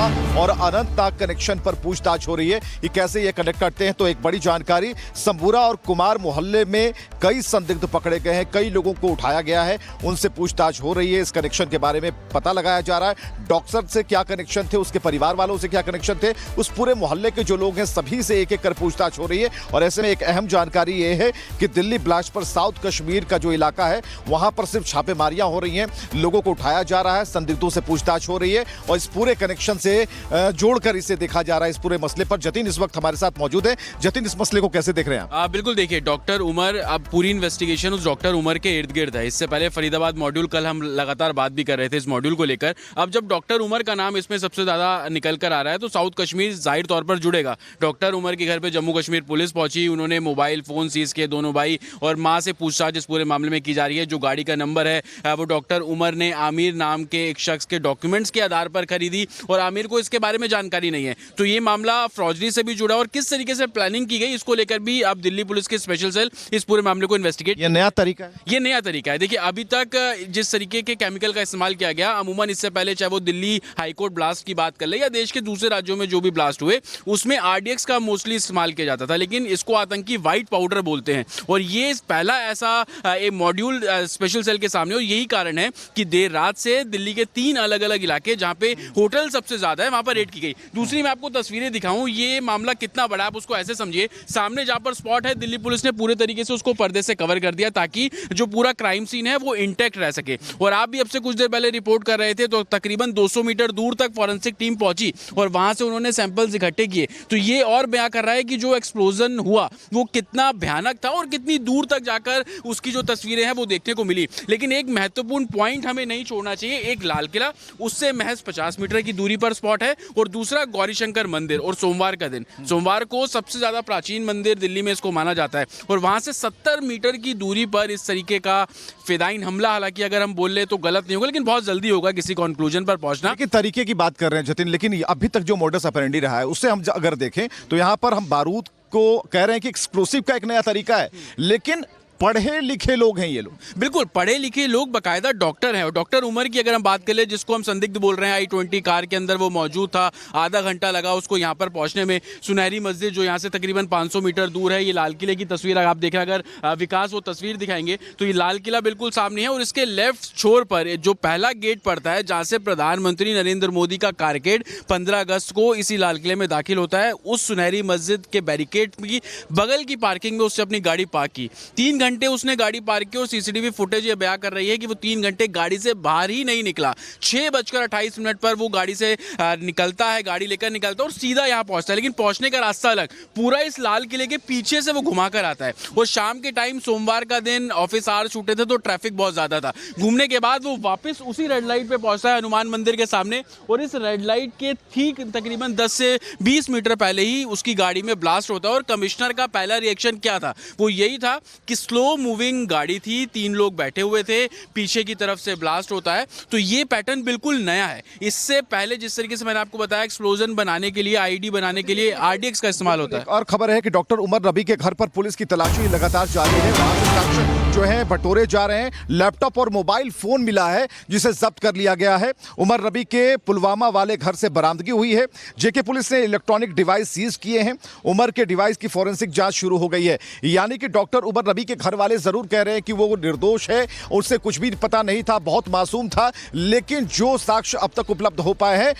पुलवामा और अनंतनाग कनेक्शन पर पूछताछ हो रही है कि कैसे ये कनेक्ट करते हैं। तो एक बड़ी जानकारी, संबूरा और कुमार मोहल्ले में कई संदिग्ध पकड़े गए हैं, कई लोगों को उठाया गया है, उनसे पूछताछ हो रही है। इस कनेक्शन के बारे में पता लगाया जा रहा है, डॉक्टर से क्या कनेक्शन थे, उसके परिवार वालों से क्या कनेक्शन थे, उस पूरे मोहल्ले के जो लोग हैं सभी से एक एक कर पूछताछ हो रही है। और ऐसे में एक अहम जानकारी ये है कि दिल्ली ब्लास्ट पर साउथ कश्मीर का जो इलाका है वहां पर सिर्फ छापेमारियां हो रही हैं, लोगों को उठाया जा रहा है, संदिग्धों से पूछताछ हो रही है और इस पूरे कनेक्शन से जोड़कर इसे देखा जा रहा है। इस पूरे मसले पर जतिन इस वक्त हमारे साथ मौजूद है। जतिन, इस मसले को कैसे देख रहे हैं आप? बिल्कुल, देखिए डॉक्टर उमर, अब पूरी इन्वेस्टिगेशन उस डॉक्टर उमर के इर्द गिर्द है। इससे पहले फरीदाबाद मॉड्यूल, कल हम लगातार बात भी कर रहे थे इस मॉड्यूल को लेकर। अब जब डॉक्टर उमर का नाम इसमें सबसे ज्यादा निकल कर आ रहा है तो साउथ कश्मीर जाहिर तौर पर जुड़ेगा। डॉक्टर उमर के घर पे जम्मू कश्मीर पुलिस पहुंची, उन्होंने मोबाइल फोन सीज किए, दोनों भाई और मां से पूछताछ इस पूरे मामले में की जा रही है। जो गाड़ी का नंबर है वो डॉक्टर उमर ने आमिर नाम के एक शख्स के डॉक्यूमेंट्स के आधार पर खरीदी और आमिर को इसके बारे में जानकारी नहीं है। तो ये मामला फ्रॉडरी से भी जुड़ा और किस तरीके से प्लानिंग की गई इसको लेकर भी अब दिल्ली पुलिस के स्पेशल सेल इस पूरे मामले को इन्वेस्टिगेट। ये नया तरीका है, ये नया तरीका है। देखिए, अभी तक जिस तरीके के केमिकल का इस्तेमाल किया गया, अमूमन इससे पहले चाहे वो दिल्ली हाईकोर्ट ब्लास्ट की बात कर ले या देश के दूसरे राज्यों में जो भी ब्लास्ट हुए, उसमें आरडीएक्स का मोस्टली इस्तेमाल किया जाता था, लेकिन इसको आतंकी व्हाइट पाउडर बोलते हैं। और ये पहला ऐसा एक मॉड्यूल स्पेशल सेल के सामने, और यही कारण है कि देर रात से दिल्ली के 3 अलग अलग इलाके जहां पे होटल सबसे ज्यादा है वहां पर रेड की गई। दूसरी मैं आपको तस्वीरें दिखाऊं, ये मामला कितना बड़ा, आप उसको ऐसे समझिए, सामने जहां पर स्पॉट है दिल्ली पुलिस ने पूरे तरीके से उसको पर्दे से कवर कर दिया ताकि जो पूरा क्राइम सीन है वो इंटैक्ट रह सके। और आप भी अब से कुछ देर पहले रिपोर्ट कर रहे थे तो तकरीबन 200 मीटर दूर तक फॉरेंसिक टीम पहुंची और वहां से उन्होंने सैंपल्स इकट्ठे किए। तो ये और बयां कर रहा है कि जो एक्सप्लोजन हुआ वो कितना भयानक था और कितनी दूर तक जाकर उसकी जो तस्वीरें हैं वो देखने को मिली। लेकिन एक महत्वपूर्ण पॉइंट हमें नहीं छोड़ना चाहिए, एक लाल किला उससे महज 50 मीटर की दूरी पर स्पॉट है और दूसरा गौरीशंकर मंदिर। और सोमवार का दिन, सोमवार को सबसे ज्यादा प्राचीन मंदिर दिल्ली में इसको माना जाता है और वहां से 70 मीटर की दूरी पर इस तरीके का फिदाइन हमला, हालांकि अगर हम बोल ले तो गलत नहीं होगा लेकिन बहुत जल्दी होगा किसी कंक्लूजन पर पहुंचना। लेकिन तरीके की बात कर रहे हैं जतिन, लेकिन अभी तक जो मोडस ऑपरेंडी रहा है उससे हम अगर देखें तो यहां पर हम बारूद को कह रहे हैं कि एक्सप्लोसिव का एक नया तरीका है, लेकिन पढ़े लिखे लोग हैं ये लोग। बिल्कुल पढ़े लिखे लोग, बाकायदा डॉक्टर हैं। और डॉक्टर उमर की अगर हम बात कर ले, जिसको हम संदिग्ध बोल रहे हैं, i20 कार के अंदर वो मौजूद था, आधा घंटा लगा उसको यहाँ पर पहुंचने में। सुनहरी मस्जिद जो यहाँ से तकरीबन 500 मीटर दूर है, ये लाल किले की तस्वीर आप देखें, अगर विकास वो तस्वीर दिखाएंगे तो ये लाल किला बिल्कुल सामने है और इसके लेफ्ट छोर पर जो पहला गेट पड़ता है जहाँ से प्रधानमंत्री नरेंद्र मोदी का कारकेड 15 अगस्त को इसी लाल किले में दाखिल होता है, उस सुनहरी मस्जिद के बैरिकेड की बगल की पार्किंग में उसने अपनी गाड़ी पार्क की। 3 घंटे उसने गाड़ी पार्क की और सीसीटीवी फुटेज ये बयां कर रही है कि वो 3 घंटे गाड़ी से बाहर ही नहीं निकला। 6:28 पर वो गाड़ी से निकलता है, गाड़ी लेकर निकलता है और सीधा यहाँ पहुंचता है, लेकिन पहुंचने का रास्ता अलग, पूरा इस लाल किले के पीछे से वो घुमा कर आता है। और शाम के टाइम, सोमवार का दिन, ऑफिस आवर छूटे थे तो ट्रैफिक बहुत ज्यादा था। घूमने के बाद वो वापस उसी रेड लाइट पे पहुंचता है हनुमान मंदिर के सामने और इस रेड लाइट के ठीक तकरीबन 10 से 20 मीटर पहले ही उसकी गाड़ी में ब्लास्ट होता है। और कमिश्नर का पहला रिएक्शन क्या था? वो यही था कि स्लो मूविंग गाड़ी थी, 3 लोग बैठे हुए थे, पीछे की तरफ से ब्लास्ट होता है। तो ये पैटर्न बिल्कुल नया है। इससे पहले जिस तरीके से मैंने आपको बताया, एक्सप्लोजन बनाने के लिए, आईडी बनाने के लिए आरडीएक्स का इस्तेमाल होता है। और खबर है कि डॉक्टर उमर रबी के घर पर पुलिस की तलाशी लगातार जारी है। वहां से साक्ष्य जो है बटोरे जा रहे हैं। लैपटॉप और मोबाइल फोन मिला है जिसे जब्त कर लिया गया है। उमर रबी के पुलवामा वाले घर से बरामदगी हुई है। जेके पुलिस ने इलेक्ट्रॉनिक डिवाइस सीज किए हैं। उमर के डिवाइस की फॉरेंसिक जांच शुरू हो गई है। यानी कि डॉक्टर उमर रबी के घर वाले जरूर कह रहे हैं कि वो निर्दोष है, उससे कुछ भी पता नहीं था, बहुत मासूम था, लेकिन जो साक्ष्य अब तक उपलब्ध हो पाए हैं,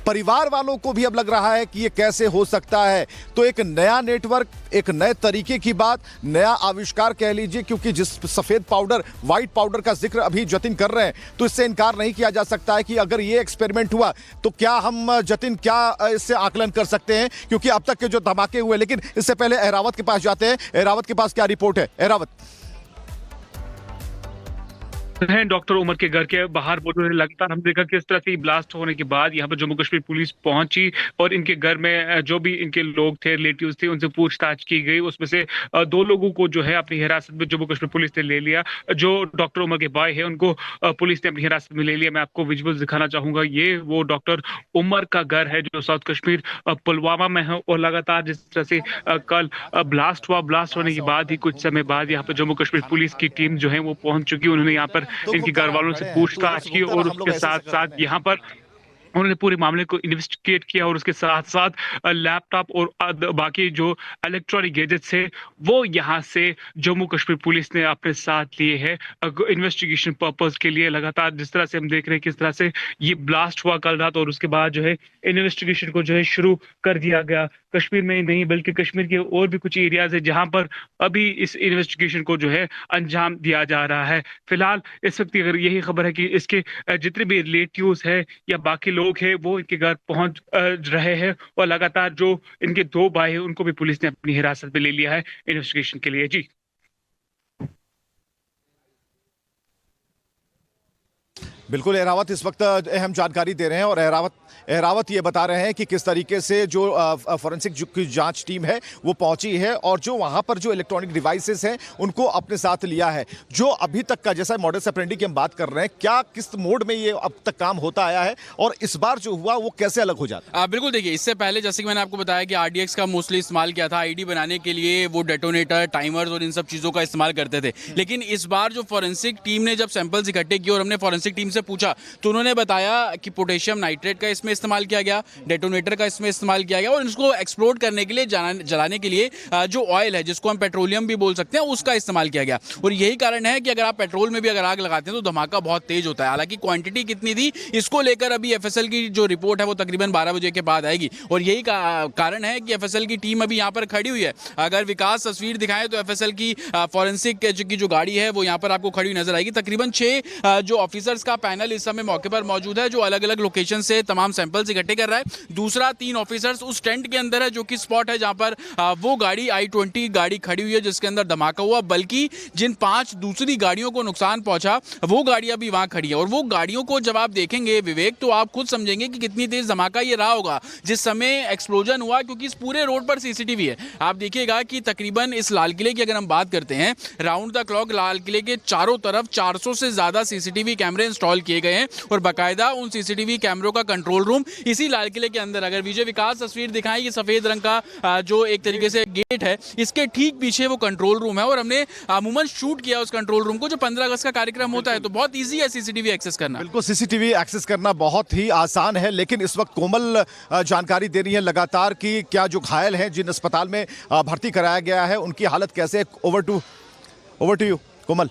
परिवार वालों को भी अब लग रहा है कि ये कैसे हो सकता है। तो एक नया नेटवर्क, एक नए तरीके की बात, नया आविष्कार कह लीजिए, क्योंकि जिस सफेद पाउडर, व्हाइट पाउडर का जिक्र अभी जतिन कर रहे हैं, तो इससे इनकार नहीं किया जा सकता है कि अगर ये एक्सपेरिमेंट हुआ तो क्या हम जतिन क्या इससे आकलन कर सकते हैं, क्योंकि अब तक के जो धमाके हुए। लेकिन इससे पहले एहरावत के पास जाते हैं। एहरावत के पास क्या रिपोर्ट है? एहरावत हैं डॉक्टर उमर के घर के बाहर लगातार हम देखा किस तरह से ब्लास्ट होने के बाद यहाँ पर जम्मू कश्मीर पुलिस पहुंची और इनके घर में जो भी इनके लोग थे, रिलेटिव्स थे, उनसे पूछताछ की गई। उसमें से 2 लोगों को जो है अपनी हिरासत में जम्मू कश्मीर पुलिस ने ले लिया। जो डॉक्टर उमर के भाई है उनको पुलिस ने अपनी हिरासत में ले लिया। मैं आपको विजुअल्स दिखाना चाहूंगा। ये वो डॉक्टर उमर का घर है जो साउथ कश्मीर पुलवामा में है। और लगातार जिस तरह से कल ब्लास्ट हुआ, ब्लास्ट होने के बाद ही कुछ समय बाद यहाँ पर जम्मू कश्मीर पुलिस की टीम जो है वो पहुंच चुकी। उन्होंने यहाँ पर इनके घर वालों से पूछताछ की और उसके साथ साथ यहाँ पर उन्होंने पूरे मामले को इन्वेस्टिगेट किया और उसके साथ साथ लैपटॉप और बाकी जो इलेक्ट्रॉनिक गैजेट्स है वो यहाँ से जम्मू कश्मीर पुलिस ने अपने साथ लिए हैं इन्वेस्टिगेशन पर्पस के लिए। लगातार जिस तरह से हम देख रहे हैं किस तरह से ये ब्लास्ट हुआ कल रात और उसके बाद जो है इन्वेस्टिगेशन को जो है शुरू कर दिया गया। कश्मीर में ही नहीं बल्कि कश्मीर के और भी कुछ एरियाज है जहां पर अभी इस इन्वेस्टिगेशन को जो है अंजाम दिया जा रहा है। फिलहाल इस वक्त अगर यही खबर है कि इसके जितने भी रिलेटिव्स है या बाकी लोग हैं वो इनके घर पहुंच रहे हैं और लगातार जो इनके 2 भाई हैं उनको भी पुलिस ने अपनी हिरासत में ले लिया है इन्वेस्टिगेशन के लिए। जी बिल्कुल, अहरावत इस वक्त अहम जानकारी दे रहे हैं और अहरावत ये बता रहे हैं कि किस तरीके से जो फॉरेंसिक की जांच टीम है वो पहुंची है और जो वहां पर जो इलेक्ट्रॉनिक डिवाइसेस हैं उनको अपने साथ लिया है। जो अभी तक का जैसा मॉडस ऑपरेंडी की हम बात कर रहे हैं, क्या किस मोड में ये अब तक काम होता आया है और इस बार जो हुआ वो कैसे अलग हो जाता है? बिल्कुल, देखिए इससे पहले जैसे कि मैंने आपको बताया कि RDX का मोस्टली इस्तेमाल किया था आईडी बनाने के लिए, वो डेटोनेटर, टाइमर्स और इन सब चीज़ों का इस्तेमाल करते थे। लेकिन इस बार जो फॉरेंसिक टीम ने जब सैंपल्स इकट्ठे किए और हमने फॉरेंसिक टीम से पूछा तो उन्होंने बताया कि पोटेशियम नाइट्रेट का इसमें इस्तेमाल किया गया, डेटोनेटर का इसमें इस्तेमाल किया गया और इसको एक्सप्लोड करने के लिए जलाने के लिए जो ऑयल है जिसको हम पेट्रोलियम भी बोल सकते हैं उसका इस्तेमाल किया गया। और यही कारण है कि अगर आप पेट्रोल में भी अगर आग लगाते हैं तो धमाका बहुत तेज होता है। हालांकि क्वांटिटी कितनी थी इसको लेकर अभी FSL की जो रिपोर्ट है वो तकरीबन 12 बजे के बाद आएगी और यही कारण है कि FSL की टीम अभी यहाँ पर खड़ी हुई है। अगर विकास तस्वीर दिखाएं तो FSL की फॉरेंसिक की जो गाड़ी है वो यहाँ पर आपको खड़ी हुई नजर आएगी। तकरीबन 6 जो ऑफिसर्स का पैनल इस समय मौके पर मौजूद है जो अलग अलग लोकेशन से तमाम सैंपल्स इकट्ठे कर रहा है। दूसरा 3 ऑफिसर्स उस टेंट के अंदर है जो कि स्पॉट है जहां पर वो गाड़ी I-20 गाड़ी खड़ी हुई है जिसके अंदर धमाका हुआ, बल्कि जिन 5 दूसरी गाड़ियों को नुकसान पहुंचा वो गाड़ियां भी वहां खड़ी है। और वो गाड़ियों को जब आप देखेंगे विवेक तो आप खुद समझेंगे कि कितनी तेज धमाका ये रहा होगा जिस समय एक्सप्लोजन हुआ, क्योंकि इस पूरे रोड पर CCTV है। आप देखिएगा कि तकरीबन इस लाल किले की अगर हम बात करते हैं, राउंड द क्लॉक लाल किले के चारों तरफ 400 से ज्यादा CCTV कैमरे इंस्टॉल किए गए हैं और बाकायदा उन CCTV कैमरों का कंट्रोल रूम इसी लाल किले के अंदर। अगर विजय विकास तस्वीर दिखाएं, ये सफेद रंग का जो एक तरीके से गेट है इसके ठीक पीछे वो कंट्रोल रूम है और हमने अमूमन शूट किया उस कंट्रोल रूम को। जो 15 अगस्त का कार्यक्रम होता है तो बहुत ईजी है CCTV एक्सेस करना। बिल्कुल, CCTV एक्सेस करना बहुत ही आसान है, लेकिन इस वक्त कोमल जानकारी दे रही है लगातार कि क्या जो घायल हैं जिन अस्पताल में भर्ती कराया गया है उनकी हालत कैसे है। ओवर टू यू कोमल।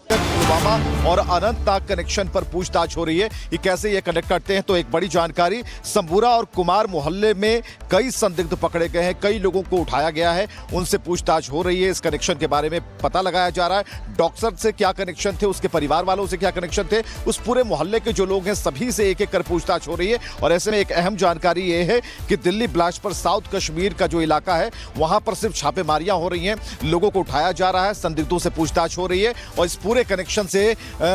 पुलवामा और अनंतनाग कनेक्शन पर पूछताछ हो रही है कि कैसे ये कनेक्ट करते हैं। तो एक बड़ी जानकारी, संबूरा और कुमार मोहल्ले में कई संदिग्ध पकड़े गए हैं, कई लोगों को उठाया गया है, उनसे पूछताछ हो रही है। इस कनेक्शन के बारे में पता लगाया जा रहा है, डॉक्टर से क्या कनेक्शन थे, उसके परिवार वालों से क्या कनेक्शन थे, उस पूरे मोहल्ले के जो लोग हैं सभी से एक एक कर पूछताछ हो रही है। और ऐसे में एक अहम जानकारी ये है कि दिल्ली ब्लास्ट पर साउथ कश्मीर का जो इलाका है वहां पर सिर्फ छापेमारियां हो रही हैं, लोगों को उठाया जा रहा है, संदिग्धों से पूछताछ हो रही है और इस पूरे कनेक्शन से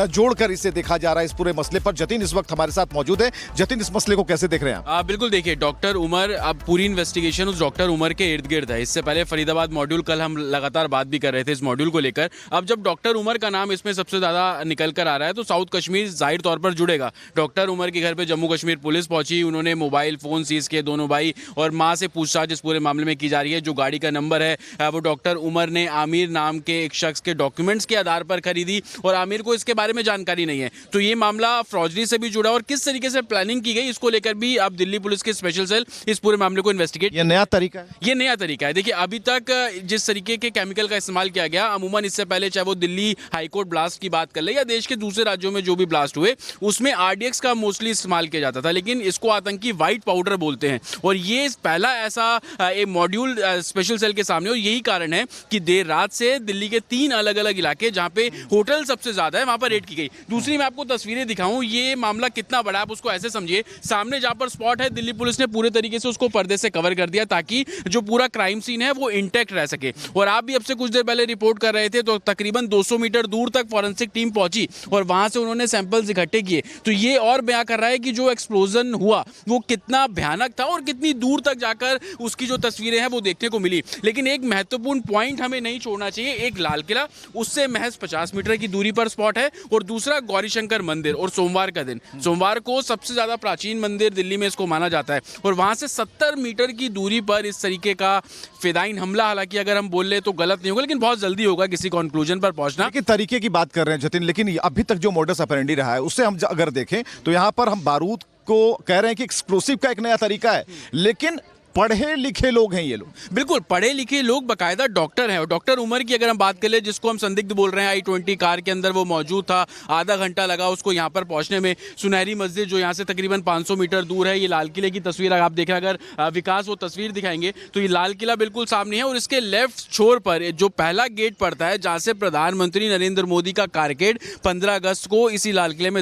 जोड़कर इसे देखा जा रहा है। इस पूरे मसले पर जतिन इस वक्त हमारे साथ मौजूद है। जतिन, इस मसले को कैसे देख रहे हैं आप? बिल्कुल, देखिए डॉक्टर उमर, अब पूरी इन्वेस्टिगेशन उस डॉक्टर उमर के इर्द गिर्द है। इससे पहले फरीदाबाद मॉड्यूल, कल हम लगातार बात भी कर रहे थे इस मॉड्यूल को लेकर। अब जब डॉक्टर उमर का नाम इसमें सबसे ज्यादा निकल कर आ रहा है तो साउथ कश्मीर जाहिर तौर पर जुड़ेगा। डॉक्टर उमर के घर पे जम्मू कश्मीर पुलिस पहुंची, उन्होंने मोबाइल फोन सीज किए दोनों भाई और मां से पूछताछ इस पूरे मामले में की जा रही है। जो गाड़ी का नंबर है वो डॉक्टर उमर ने आमिर नाम के एक शख्स के डॉक्यूमेंट्स के आधार पर खरीदी और आमिर को इसके बारे में जानकारी नहीं है। तो ये मामला फ्रॉडरी से भी जुड़ा और किस तरीके से प्लानिंग की गई इसको लेकर भी अब दिल्ली पुलिस के स्पेशल सेल इस पूरे मामले को इन्वेस्टिगेट। ये नया तरीका है, ये नया तरीका है। देखिए अभी तक जिस तरीके के केमिकल का इस्तेमाल किया गया, अमूमन इससे पहले चाहे वो दिल्ली हाईकोर्ट ब्लास्ट की बात कर ले या देश के दूसरे राज्यों में जो भी ब्लास्ट हुए उसमें RDX का मोस्टली इस्तेमाल किया जाता था, लेकिन इसको आतंकी व्हाइट पाउडर बोलते हैं और ये पहला ऐसा एक मॉड्यूल स्पेशल सेल के सामने। और यही कारण है कि देर रात से दिल्ली के 3 अलग अलग इलाके जहां पे होटल सबसे ज्यादा है वहां पर रेड की गई। दूसरी मैं आपको तस्वीरें दिखाऊं, ये मामला कितना बड़ा है आप उसको ऐसे समझिए, सामने जहां पर स्पॉट है दिल्ली पुलिस ने पूरे तरीके से उसको पर्दे से कवर कर दिया ताकि जो पूरा क्राइम सीन है वो इंटैक्ट रह सके। और आप भी अब से कुछ देर पहले रिपोर्ट कर रहे थे तो तकरीबन 200 मीटर दूर तक फॉरेंसिक टीम पहुंची और वहां से उन्होंने सैंपल्स इकट्ठे किए। तो ये और बयां कर रहा है कि जो एक्सप्लोजन हुआ वो कितना भयानक था और कितनी दूर तक जाकर उसकी जो तस्वीरें हैं वो देखने को मिली। लेकिन एक महत्वपूर्ण पॉइंट हमें नहीं छोड़ना चाहिए, एक लाल किला उससे महज 50 मीटर की दूरी पर स्पॉट है और दूसरा गौरीशंकर मंदिर। और सोमवार का दिन, सोमवार को सबसे ज्यादा प्राचीन मंदिर दिल्ली में इसको माना जाता है और वहां से 70 मीटर की दूरी पर इस तरीके का फिदाइन हमला, हालांकि अगर हम बोल ले तो गलत नहीं होगा लेकिन बहुत जल्दी होगा किसी कंक्लूजन पर पहुंचना। लेकिन तरीके की बात कर रहे हैं जतिन, लेकिन अभी तक जो मोडस ऑपरेंडी रहा है उससे हम अगर देखें तो यहाँ पर हम बारूद आपको कह रहे हैं कि एक्सप्लोसिव का एक नया तरीका है, लेकिन पढ़े लिखे लोग हैं ये लोग। बिल्कुल पढ़े लिखे लोग बाकायदा डॉक्टर हैं और डॉक्टर उमर की अगर हम बात करें जिसको हम संदिग्ध बोल रहे हैं, i20 कार के अंदर वो मौजूद था, आधा घंटा लगा उसको यहाँ पर पहुंचने में। सुनहरी मस्जिद जो यहाँ से तकरीबन 500 मीटर दूर है, ये लाल किले की तस्वीर आप देखें, अगर विकास वो तस्वीर दिखाएंगे तो ये लाल किला बिल्कुल सामने है और इसके लेफ्ट छोर पर जो पहला गेट पड़ता है जहाँ से प्रधानमंत्री नरेंद्र मोदी का कारकेड 15 अगस्त को इसी लाल किले में